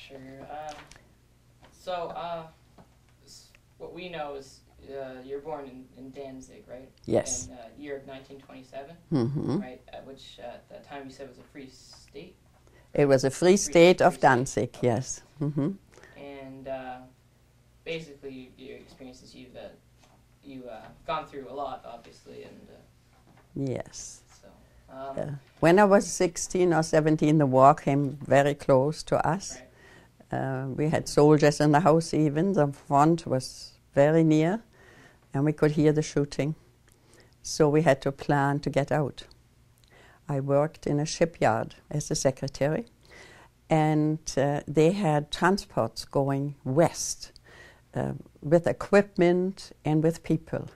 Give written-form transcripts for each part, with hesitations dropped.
Sure. What we know is you're born in Danzig, right? Yes. In year of 1927, Mm-hmm. right? Which at that time you said was a free state? It was a free state of Danzig, Okay. yes. Mm-hmm. And basically your experiences you've gone through a lot, obviously, and Yes. so. When I was 16 or 17, the war came very close to us. Right. We had soldiers in the house even. The front was very near, and we could hear the shooting. So we had to plan to get out. I worked in a shipyard as a secretary, and they had transports going west with equipment and with people.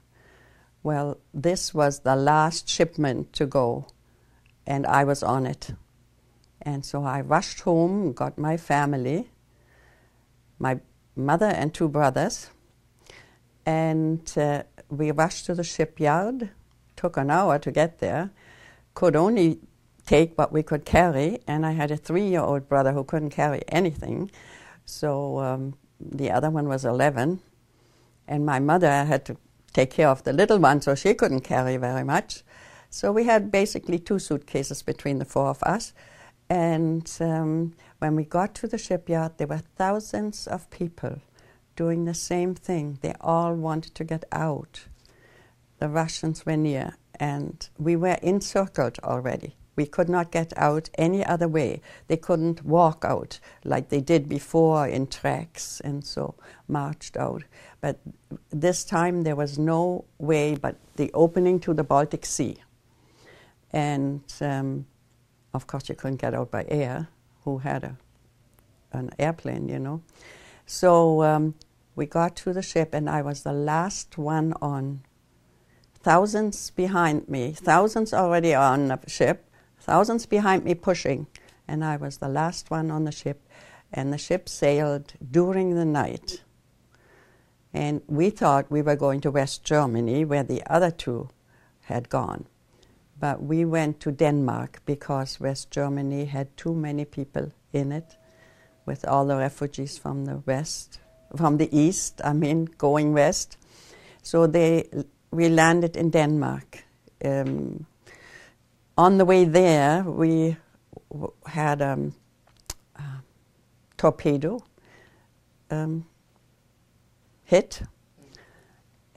Well, this was the last shipment to go, and I was on it. And so I rushed home, got my family, my mother and 2 brothers, and we rushed to the shipyard. Took an hour to get there. Could only take what we could carry, and I had a 3-year-old brother who couldn't carry anything. So the other one was 11, and my mother had to take care of the little one, so she couldn't carry very much. So we had basically 2 suitcases between the 4 of us. And when we got to the shipyard, there were thousands of people doing the same thing. They all wanted to get out. The Russians were near, and we were encircled already. We could not get out any other way. They couldn't walk out like they did before in tracks, and so marched out. But this time there was no way but the opening to the Baltic Sea. And of course you couldn't get out by air. Who had an airplane, you know? So we got to the ship, and I was the last one on. Thousands behind me, thousands already on the ship, thousands behind me pushing, and I was the last one on the ship. And the ship sailed during the night. And we thought we were going to West Germany, where the other 2 had gone. But we went to Denmark because West Germany had too many people in it, with all the refugees from the east, going west. So we landed in Denmark. On the way there, we had a torpedo hit,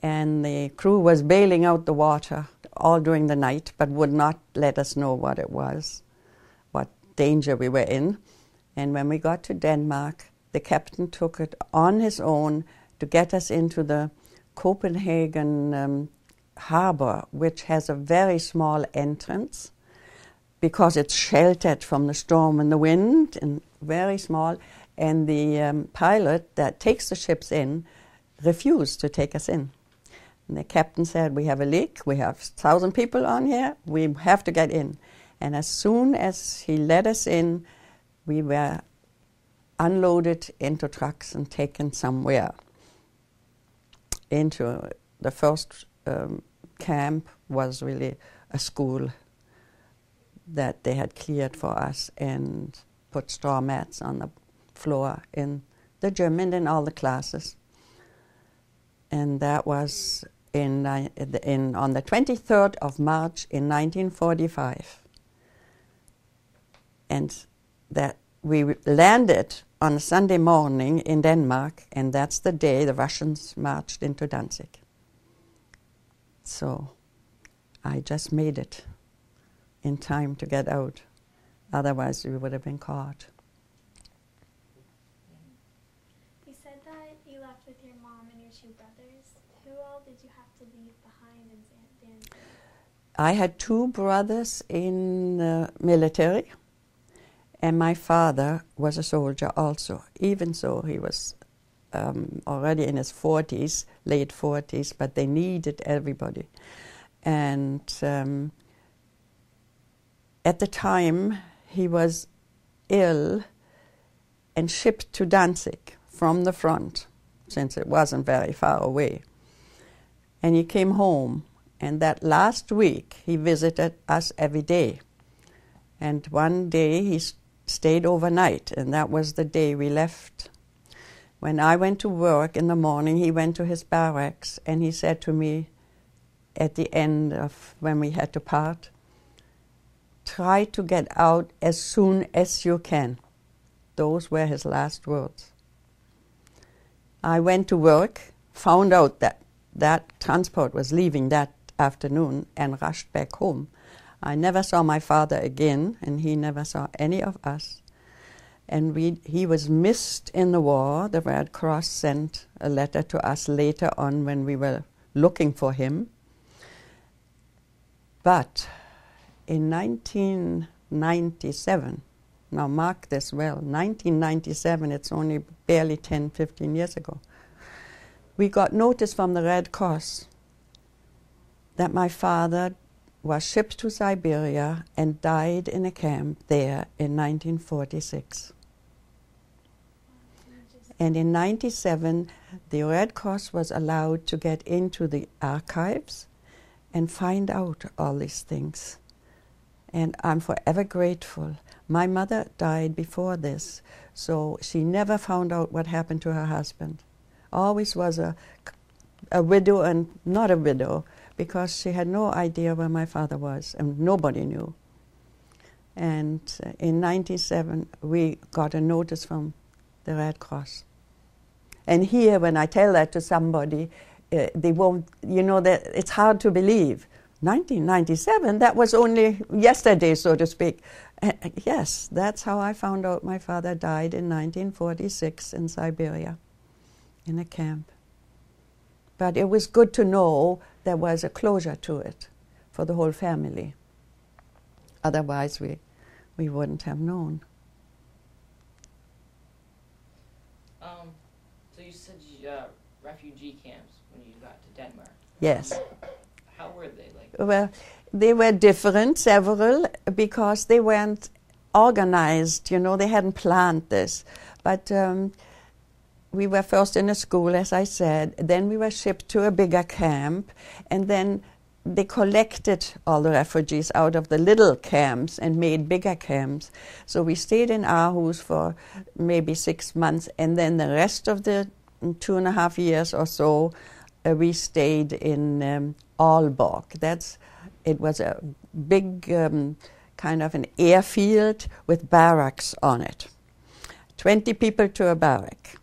and the crew was bailing out the water all during the night, but would not let us know what it was, what danger we were in. And when we got to Denmark, the captain took it on his own to get us into the Copenhagen harbor, which has a very small entrance because it's sheltered from the storm and the wind, and very small. And the pilot that takes the ships in refused to take us in. And the captain said, "We have a leak, we have 1,000 people on here, we have to get in." And as soon as he let us in, we were unloaded into trucks and taken somewhere. Into the first camp was really a school that they had cleared for us and put straw mats on the floor in the gym and in all the classes. And that was on the 23rd of March in 1945. And that we landed on a Sunday morning in Denmark, and that's the day the Russians marched into Danzig. So I just made it in time to get out. Otherwise, we would have been caught. You said that you left with your mom and your 2 brothers. Who all did you have to leave behind in Danzig? I had 2 brothers in the military, and my father was a soldier also. Even so, he was already in his 40s, late 40s, but they needed everybody. And at the time, he was ill and shipped to Danzig from the front, since it wasn't very far away. And he came home, and that last week, he visited us every day. And one day, he stayed overnight, and that was the day we left. When I went to work in the morning, he went to his barracks, and he said to me at the end of when we had to part, "Try to get out as soon as you can." Those were his last words. I went to work, found out that that transport was leaving that afternoon, and rushed back home. I never saw my father again, and he never saw any of us. And he was missed in the war. The Red Cross sent a letter to us later on when we were looking for him. But in 1997, now mark this well, 1997, it's only barely 10, 15 years ago, we got notice from the Red Cross that my father was shipped to Siberia and died in a camp there in 1946. And in 1997, the Red Cross was allowed to get into the archives and find out all these things. And I'm forever grateful. My mother died before this, so she never found out what happened to her husband. Always was a widow and not a widow, because she had no idea where my father was, and nobody knew. And in 1997, we got a notice from the Red Cross. And here, when I tell that to somebody, they won't, you know, that it's hard to believe. 1997, that was only yesterday, so to speak. Yes, that's how I found out my father died in 1946 in Siberia, in a camp. But it was good to know there was a closure to it for the whole family. Otherwise, we wouldn't have known. So you said refugee camps when you got to Denmark. Yes. How were they like? Well, they were different, several, because they weren't organized, you know, they hadn't planned this. But we were first in a school, as I said, then we were shipped to a bigger camp, and then they collected all the refugees out of the little camps and made bigger camps. So we stayed in Aarhus for maybe 6 months, and then the rest of the 2.5 years or so, we stayed in Aalborg. It was a big kind of an airfield with barracks on it. 20 people to a barrack,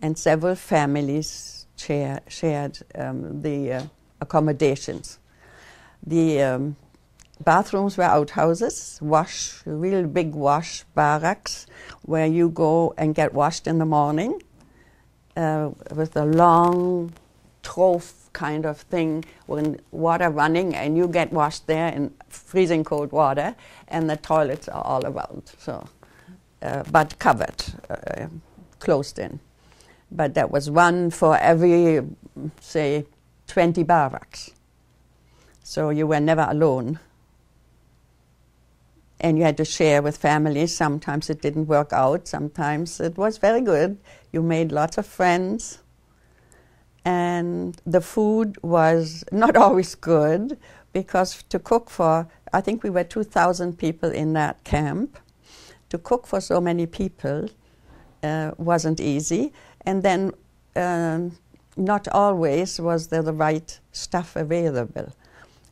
and several families shared the accommodations. The bathrooms were outhouses, real big wash barracks, where you go and get washed in the morning with a long trough kind of thing with water running, and you get washed there in freezing cold water, and the toilets are all around, so but covered, closed in. But that was one for every, say, 20 barracks. So you were never alone. And you had to share with families. Sometimes it didn't work out. Sometimes it was very good. You made lots of friends. And the food was not always good, because to cook for, I think we were 2,000 people in that camp. To cook for so many people wasn't easy. And then not always was there the right stuff available.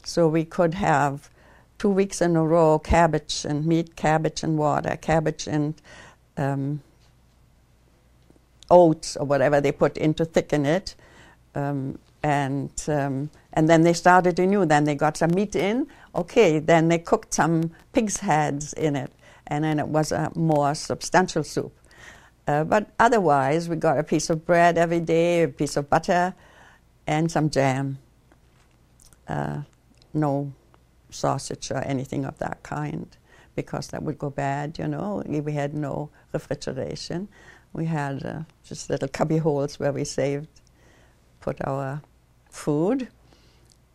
So we could have 2 weeks in a row cabbage and meat, cabbage and water, cabbage and oats or whatever they put in to thicken it. And then they started anew. Then they got some meat in. Okay, then they cooked some pig's heads in it. And then it was a more substantial soup. But otherwise, we got a piece of bread every day, a piece of butter, and some jam. No sausage or anything of that kind, because that would go bad, you know. We had no refrigeration. We had just little cubby holes where we put our food.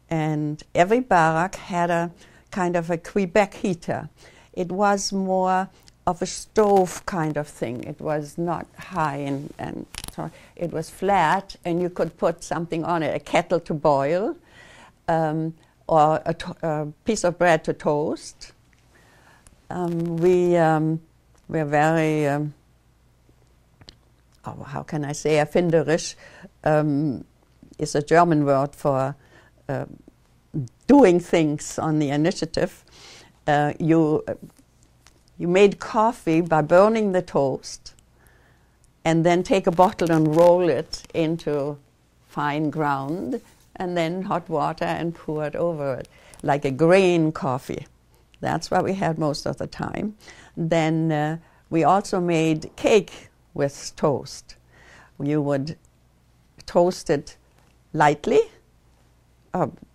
And every barrack had a kind of a Quebec heater. It was more of a stove kind of thing. It was not high and so it was flat, and you could put something on it, a kettle to boil, or a piece of bread to toast. We we're very, how can I say, erfinderisch is a German word for doing things on the initiative. You made coffee by burning the toast and then take a bottle and roll it into fine ground and then hot water and pour it over it, like a grain coffee. That's what we had most of the time. Then we also made cake with toast. You would toast it lightly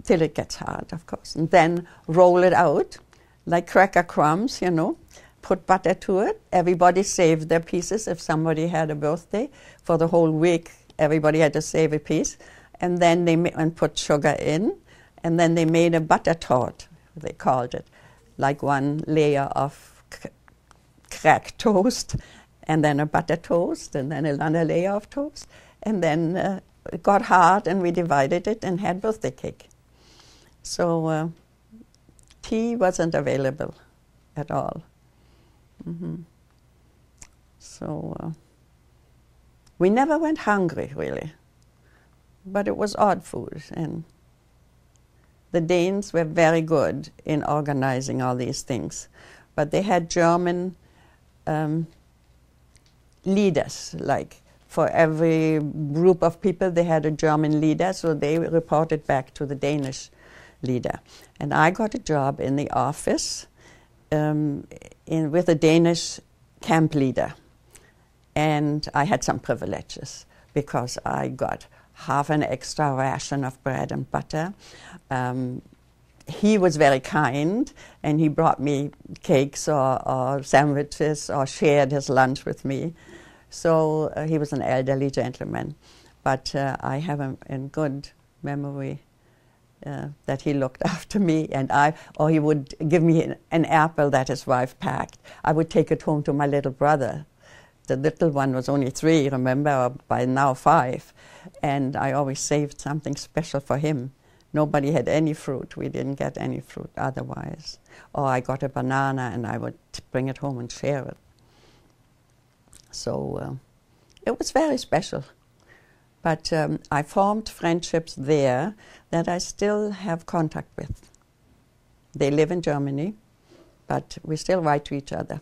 till it gets hard, of course, and then roll it out like cracker crumbs, you know, put butter to it. Everybody saved their pieces. If somebody had a birthday for the whole week, everybody had to save a piece. And then they and put sugar in, and then they made a butter tart, they called it, like one layer of cracked toast, and then a butter toast, and then another layer of toast. And then it got hard, and we divided it and had birthday cake. So tea wasn't available at all. So we never went hungry, really. But it was odd food, and the Danes were very good in organizing all these things. But they had German leaders, like for every group of people they had a German leader, so they reported back to the Danish leader. And I got a job in the office with a Danish camp leader. And I had some privileges because I got half an extra ration of bread and butter. He was very kind, and he brought me cakes or sandwiches or shared his lunch with me. So he was an elderly gentleman. But I have a good memory that he looked after me, and or he would give me an apple that his wife packed. I would take it home to my little brother. The little one was only 3, remember, or by now 5. And I always saved something special for him. Nobody had any fruit. We didn't get any fruit otherwise. Or I got a banana and I would bring it home and share it. So it was very special. But I formed friendships there that I still have contact with. They live in Germany, but we still write to each other.